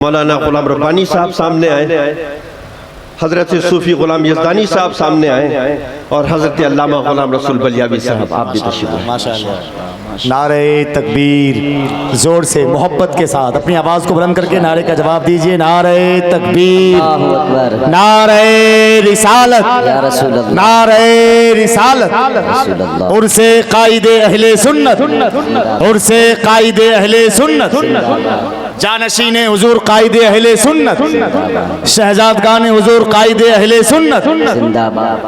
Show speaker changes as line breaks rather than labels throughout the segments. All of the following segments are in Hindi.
मौलाना गुलाम रब्बानी साहब सामने आए, हजरत सूफी गुलाम यज़दानी साहब सामने आए और हजरत अल्लामा गुलाम रसूल बलियावी साहब आप भी तशरीफ लाए।
माशाअल्लाह। नारे तकबीर, जोर से मोहब्बत के साथ अपनी आवाज़ को बुलंद करके नारे का जवाब दीजिए। नारे तकबीर, नारे रिसालत, नारे रिसालत, उर्से कायदे अहले सुन्नत, उर्से कायदे अहले सुन्नत, जानशीने हुजूर कायदे अहले सुन्नत, शहजादगाने हुजूर कायदे अहले सुन्नत जिंदाबाद।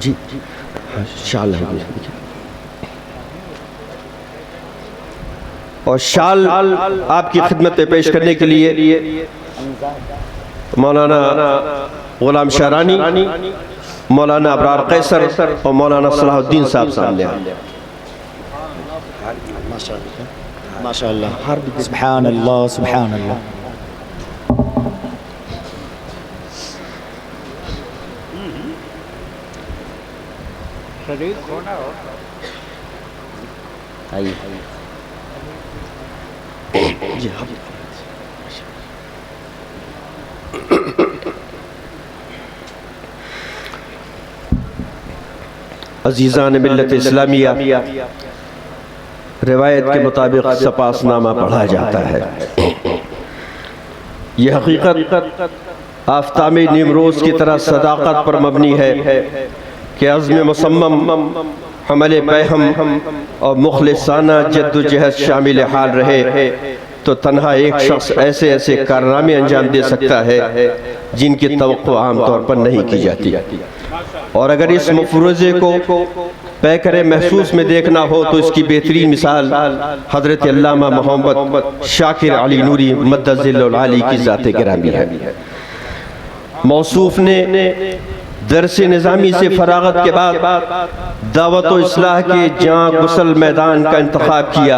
जी शाल है और शाल आपकी खिदमत में पेश करने के लिए मौलाना गुलाम शहरानी, मौलाना अबरार कैसर और मौलाना सलाहुद्दीन साहब सामने आए।
माशाअल्लाह, सुभान अल्लाह, सुभान अल्लाह। अजीज़ान मिल्लत इस्लामिया, रिवायत के मुताबिक सपासनामा पढ़ा जाता है। यह हकीकत आफ्ताब निमरोज़ की तरह सदाकत पर मबनी है कि अज़्म मुसम्मम, हमले पैहम और मुखलिसाना जद्दोजहद शामिल हाल रहे तो तन्हा एक शख्स ऐसे ऐसे कारनामे अंजाम दे सकता है जिनकी तवक्को आम तौर पर नहीं की जाती। और अगर इस मफरूज़े को पैकर महसूस में देखना हो तो इसकी बेहतरीन मिसाल हज़रत अल्लामा मोहम्मद शाकिर अली नूरी मद्दज़िल्लुल आली की ज़ात गिरामी है। मौसूफ़ ने दरस निज़ामी से फरागत के बाद दावत व इस्लाह के जहाँ गुसल मैदान का इंतखाब किया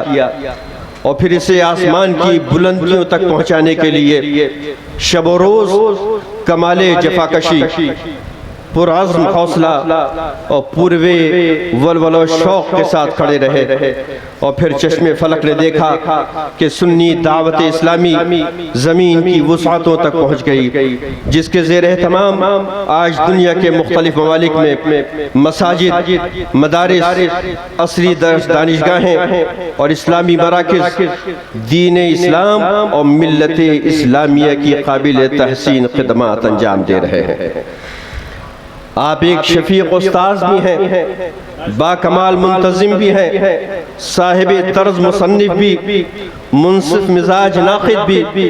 और फिर इसे आसमान की बुलंदियों तक पहुँचाने के लिए शब रोज़ कमाले जफाकशी, पुरअज़्म हौसला और पूर्वे वलवल शौक़ के साथ खड़े रहे। और फिर चश्मे फलक ने देखा कि सुन्नी दावत इस्लामी ज़मीन की वुसअतों तक पहुँच गई, जिसके ज़ेर तमाम आज दुनिया के मुख्तलिफ ममालिक में मसाजिद, मदारिस, असरी दर्स दानिशगाहें और इस्लामी मराकिज़ दीन इस्लाम और मिल्लत इस्लामिया की काबिल तहसीन खिदमात अंजाम दे रहे हैं। आप एक शफीक उस्ताद भी हैं, बाकमाल मुंतज़िम भी हैं, साहिब तर्ज मुसन्निफ भी, मुनसिफ मिजाज नाक़िद भी,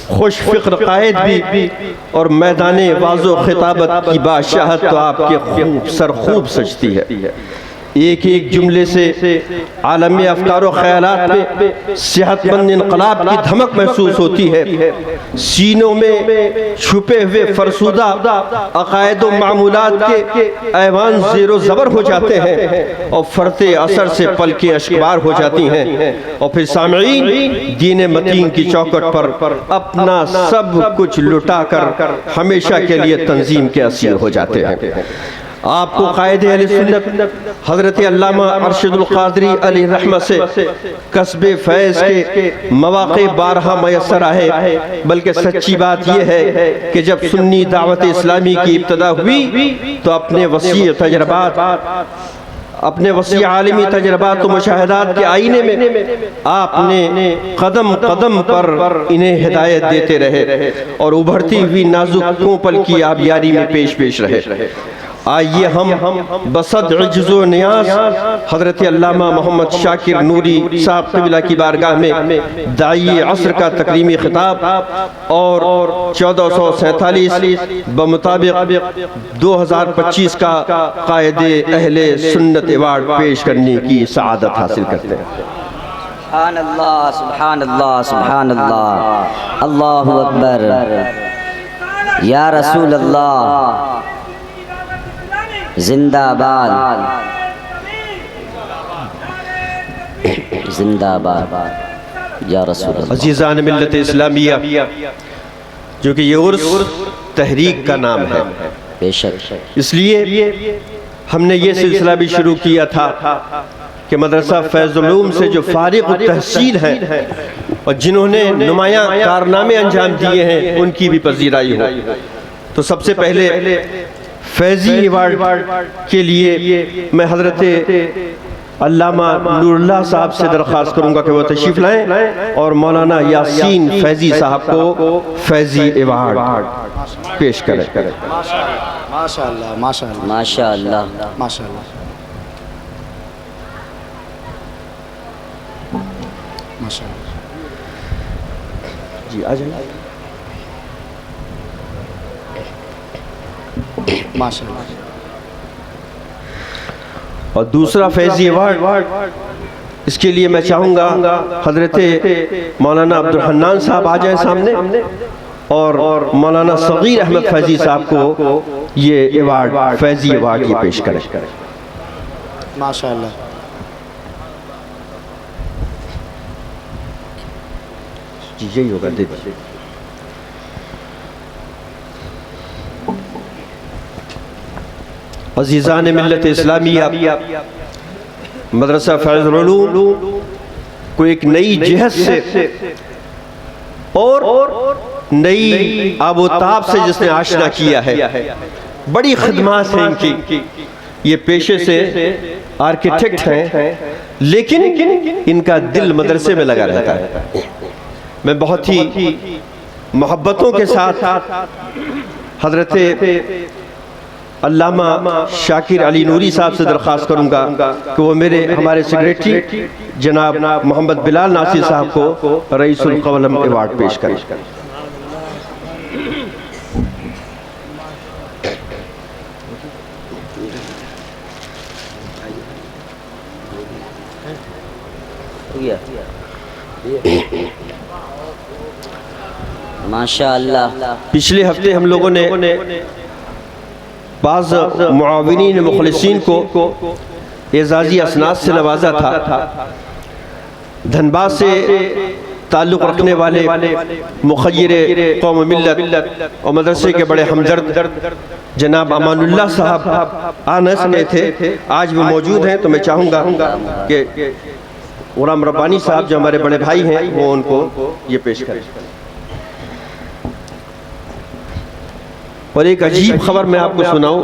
खुश फ़िक्र कायद भी और मैदाने वाज़ो खिताबत की बादशाहत तो आपके खूब सर खूब सजती है। एक एक जुमले से आलम अफ़कार व ख़यालात में सेहतमंद इनक़लाब की धमक महसूस होती है। सीनों में छुपे हुए फरसुदा अक़ायद व मामूलात के ऐवान ज़ेरो ज़बर हो जाते हैं और फ़रते असर से पलकें अश्कबार हो जाती हैं और फिर सामईन दीन मतीन की चौखट पर अपना सब कुछ लुटा कर हमेशा के लिए तंजीम के असीर हो जाते हैं। आपको कायदे अहले सुन्नत हज़रत अल्लामा अरशदुल क़ादरी अलैहि रहमत से कस्बे फैज़ के मौक़े बारहा मयस्सर आए, बल्कि सच्ची बात यह है कि जब सुन्नी दावत इस्लामी की इब्तिदा हुई तो अपने वसी तजर्बात, अपने वसी आलमी तजर्बात व मुशाहदात के आईने में आपने कदम कदम पर इन्हें हिदायत देते रहे और उभरती हुई नाजुक कोपल की आबियारी में पेश पेश रहे। आइए हम बसद इज्ज़ो नियाज़ हज़रत अल्लामा मोहम्मद शाकिर नूरी साहब क़िबला की बारगाह में दाई असर का तकरीमी खिताब और 1447 बमुताबिक 2025 का कायदे अहले सुन्नत अवार्ड पेश करने की सआदत हासिल करते हैं।
सुभान अल्लाह, सुभान अल्लाह, सुभान अल्लाह, अल्लाहु अकबर, या रसूल अल्लाह जिंदाबाद, जिंदाबाद या रसूल अल्लाह।
अज़ीज़ान मिल्लत इस्लामिया, जो कि ये उर्स तहरीक का नाम है।
बेशक।
इसलिए हमने ये सिलसिला भी शुरू किया था कि मदरसा फैज़ुल उलूम से जो फारिग तहसील हैं और जिन्होंने नुमायां कारनामे अंजाम दिए हैं उनकी भी पजीराई हो। तो सबसे पहले फैज़ी अवार्ड के लिए मैं हज़रत अल्लामा नूरुल्लाह साहब से दरख्वास्त करूंगा कि वो तशरीफ़ लाएं और मौलाना यासीन फैज़ी साहब को फैज़ी अवार्ड पेश करें।
माशाअल्लाह माशाअल्लाह
माशाअल्लाह
माशाअल्लाह माशाअल्लाह।
जी आ जाइए।
माशाअल्लाह।
और दूसरा फैज़ी अवार्ड इसके लिए मैं चाहूँगा हज़रत मौलाना अब्दुल हन्नान साहब आ जाएं सामने और मौलाना सगीर अहमद फैज़ी साहब को ये अवार्ड फैज़ी अवार्ड ये पेश करें।
माशाअल्लाह।
जी यही होगा, दे दीजिए। अज़ीज़ान मिल्लत इस्लामिया, मदरसा फैज़ुल उलूम को एक नई जहत से और नई आबोताब से जिसने आशना किया है, बड़ी खिदमत है इनकी। ये पेशे से आर्किटेक्ट हैं लेकिन इनका दिल मदरसे में लगा रहता है। मैं बहुत ही मोहब्बतों के साथ हज़रत अल्लामा शाकिर अली नूरी साहब से दरख्वास्त करूंगा कि वो हमारे सेक्रेटरी जनाब मोहम्मद बिलाल नासिर साहब को रईसुल कलम अवार्ड पेश करें।
माशाअल्लाह।
पिछले हफ्ते हम लोगों ने बाज़ मुआविनीन मुखलिसीन को एजाज़ी असनाद से नवाजा था। धनबाद से ताल्लुक़ रखने वाले मुखय्यर कौम मिल्लत और मदरसे के बड़े हमदर्द जनाब अमानुल्लाह साहब आ न सके थे, आज वो मौजूद हैं। तो मैं चाहूँगा कि गुलाम रब्बानी साहब जो हमारे बड़े भाई हैं वो उनको ये पेश करें। और एक अजीब खबर मैं आपको सुनाऊं,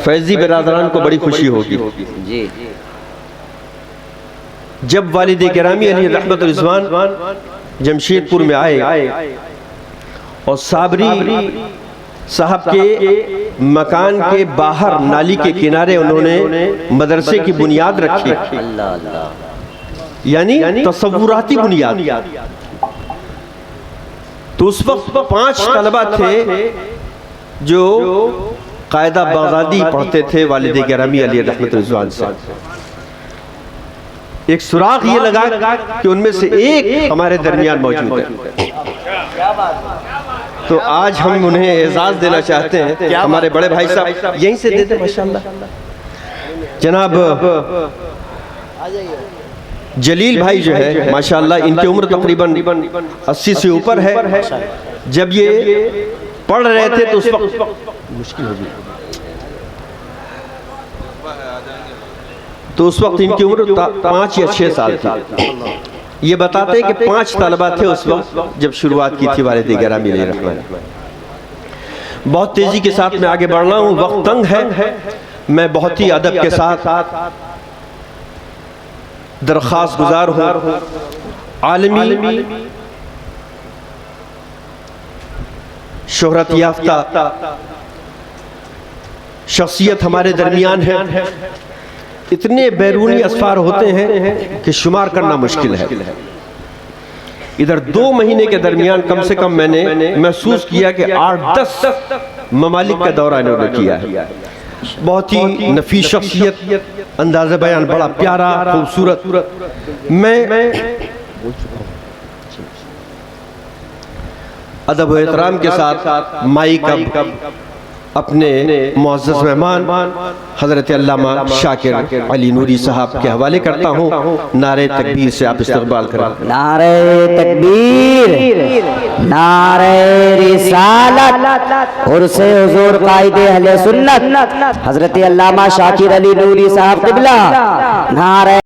फैज़ी बिरादरान को बड़ी खुशी होगी।
जी।
जब वालिद गिरामी अली रहमत रिज़वान जमशेदपुर में आए और साबरी साहब के मकान के बाहर नाली के किनारे उन्होंने मदरसे की बुनियाद रखी,
अल्लाह अल्लाह,
यानी तसव्वुराती बुनियाद। तो उस वक्त 5 तलबा थे जो कायदा बगदादी पढ़ते थे वालिद गिरामी अली रहमत रिज़वान से। एक सुराग ये लगा कि उनमें से एक हमारे दरमियान मौजूद है। तो आज हम उन्हें एजाज देना चाहते हैं। हमारे बड़े भाई साहब यहीं से देते माशाअल्लाह, जनाब जलील भाई जो है माशाअल्लाह, इनकी उम्र तकरीबन 80 से ऊपर है। जब ये पढ़ रहे थे तो उस वक्त मुश्किल होगी, तो उस वक्त इनकी उम्र 5 या 6 साल थी। ये बताते हैं कि 5 तलबा थे उस वक्त जब शुरुआत की थी वालिद गिरामी अलैहि रहमत। बहुत तेजी के साथ मैं आगे बढ़ रहा हूँ, वक्त तंग है। मैं बहुत ही अदब के साथ दरख्वास्त गुजार हूँ, आलमी शोहरत याफ्ता शख्सियत हमारे दरमियान है। इतने बैरूनी असफार होते हैं कि शुमार करना मुश्किल है। इधर 2 महीने के दरमियान कम से कम मैंने महसूस किया कि 8-10 ममालिक का दौरा इन्होंने किया है। बहुत ही नफीस शख्सियत, अंदाज़ बयान बड़ा प्यारा खूबसूरत। मैं अदब व एहतराम के साथ माइक
अपने मुअज़्ज़ज़ मेहमान हज़रत अल्लामा शाकिर अली नूरी साहब के हवाले करता हूँ। नारे तकबीर से आप इस्तक़बाल करें।
नारे तकबीर, नारे रिसालत, उर्से हुज़ूर क़ाइदे अहले सुन्नत हज़रत अल्लामा शाकिर अली नूरी साहब क़िबला। नारे